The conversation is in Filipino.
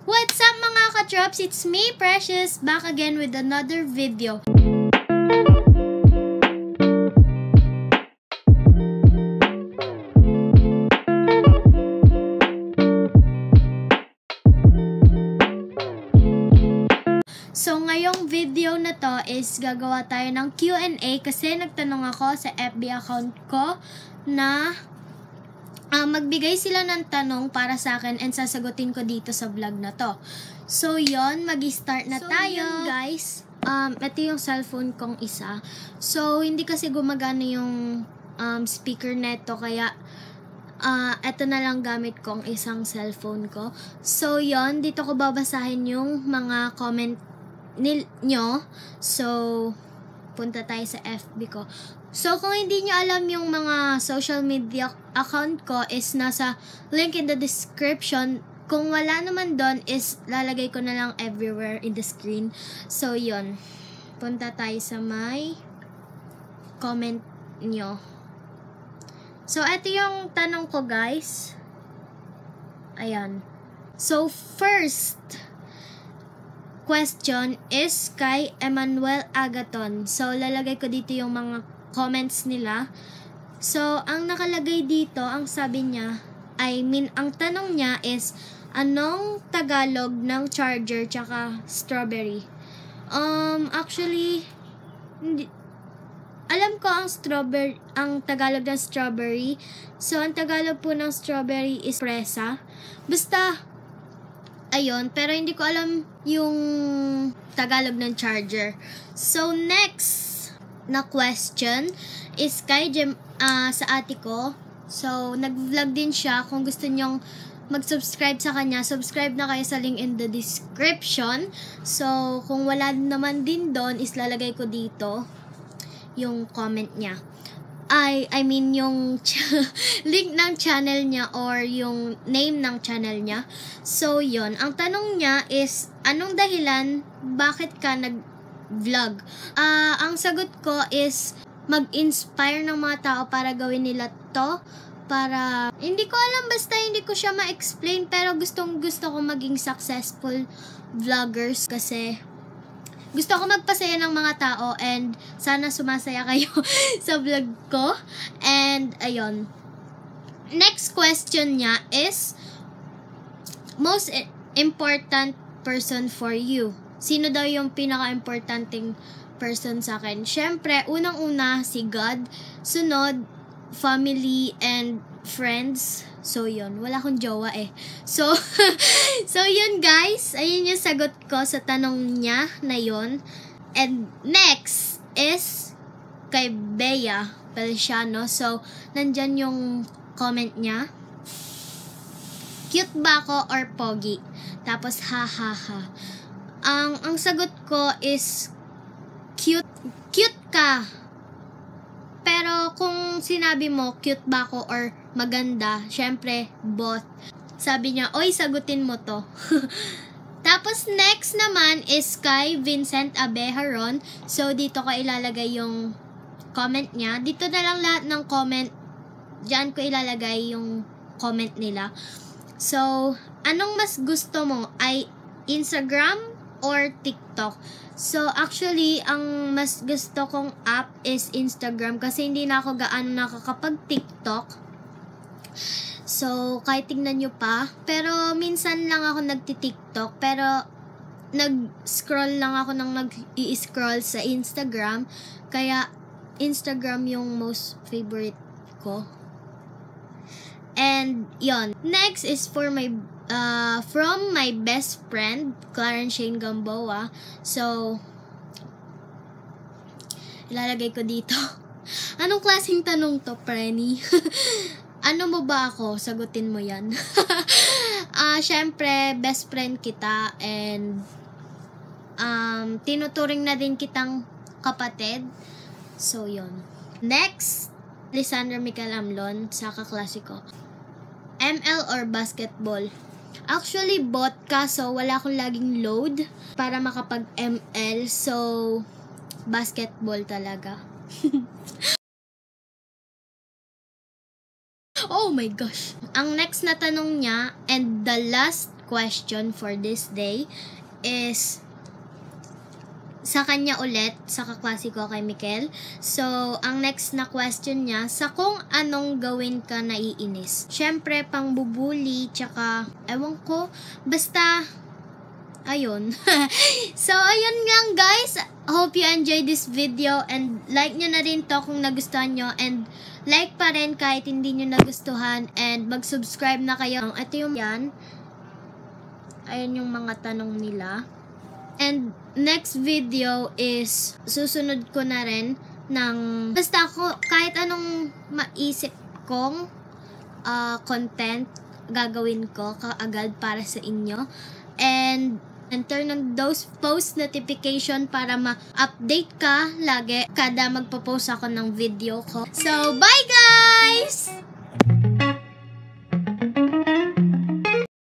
What's up mga ka-drops? It's me, Precious, back again with another video. So, ngayong video na to is gagawa tayo ng Q&A kasi nagtanong ako sa FB account ko na magbigay sila ng tanong para sa akin and sasagutin ko dito sa vlog na to. So, yon, mag-start na tayo. Yun, guys. Ito yung cellphone kong isa. So, hindi kasi gumagana yung speaker neto kaya ito na lang gamit kong isang cellphone ko. So, yon, dito ko babasahin yung mga comment nyo. So, punta tayo sa FB ko. So, kung hindi nyo alam yung mga social media account ko is nasa link in the description. Kung wala naman doon is lalagay ko na lang everywhere in the screen. So, yun. Punta tayo sa my comment nyo. So, ito yung tanong ko, guys. Ayan. So, first question is kay Emmanuel Agaton. So, lalagay ko dito yung mga comments nila. So, ang nakalagay dito, ang sabi niya, ang tanong niya is, anong Tagalog ng charger tsaka strawberry? Actually, alam ko ang Tagalog ng strawberry. So, ang Tagalog po ng strawberry is presa. Basta, ayun, pero hindi ko alam yung Tagalog ng charger. So, next na question is kay sa ate ko. So, nag-vlog din siya. Kung gusto nyong mag-subscribe sa kanya, subscribe na kayo sa link in the description. So, kung wala naman din doon, is lalagay ko dito yung comment niya. I mean yung link ng channel niya or yung name ng channel niya. So, yun. Ang tanong niya is, anong dahilan bakit ka nag-vlog? Ang sagot ko is, mag-inspire ng mga tao para gawin nila to. Para, hindi ko alam, basta hindi ko siya ma-explain, pero gustong gusto ko maging successful vloggers kasi gusto ko magpasaya ng mga tao and sana sumasaya kayo sa vlog ko. And, ayun. Next question niya is, most important person for you. Sino daw yung pinaka-importanting person sa akin? Syempre, unang-una, si God. Sunod, family and friends. So, yun. Wala akong jowa eh. So, so yun guys. Ayun yung sagot ko sa tanong niya na yun. And next is kay Bea Feliciano. So, nandyan yung comment niya. Cute ba ako or pogi? Tapos, ha ha ha. Ang sagot ko is cute ka. Pero kung sinabi mo cute ba ako or maganda, syempre both. Sabi niya, oy, sagutin mo to. Tapos next naman is kay Vincent Abejaron. So dito ko ilalagay yung comment niya. Dito na lang lahat ng comment. Diyan ko ilalagay yung comment nila. So, anong mas gusto mo? Ay Instagram or TikTok? So, actually, ang mas gusto kong app is Instagram kasi hindi na ako gaano nakakapag-TikTok. So, kahit tignan nyo pa. Pero, minsan lang ako nagti-TikTok. Pero, nag-scroll lang ako nang nag-i-scroll sa Instagram. Kaya, Instagram yung most favorite ko. And, yon. Next is from my best friend, Clarence Shane Gamboa. So, ilalagay ko dito. Anong klaseng tanong to, Prenny? Ano mo ba ako? Sagutin mo yan. Syempre, best friend kita and tinuturing na din kitang kapatid. So, yon. Next, Lisandra Michael Amlon sa kaklase ko. ML or basketball? Actually, bot kaso wala akong laging load para makapag-ML. So, basketball talaga. Oh my gosh. Ang next na tanong niya and the last question for this day is sa kanya ulit, sa kaklase ko kay Mikel. So, ang next na question niya, sa kung anong gawin ka naiinis. Syempre, pangbubuli, tsaka, ewan ko, basta, ayun. So, ayun lang guys. Hope you enjoyed this video and like nyo na rin to kung nagustuhan nyo and like pa rin kahit hindi nyo nagustuhan and mag-subscribe na kayo. Ito yung yan. Ayun yung mga tanong nila. And next video is susunod ko na rin ng basta ako kahit anong maisip kong content gagawin ko kaagad para sa inyo. And turn on those post notification para ma-update ka lagi kada magpo-post ako ng video ko. So, bye guys!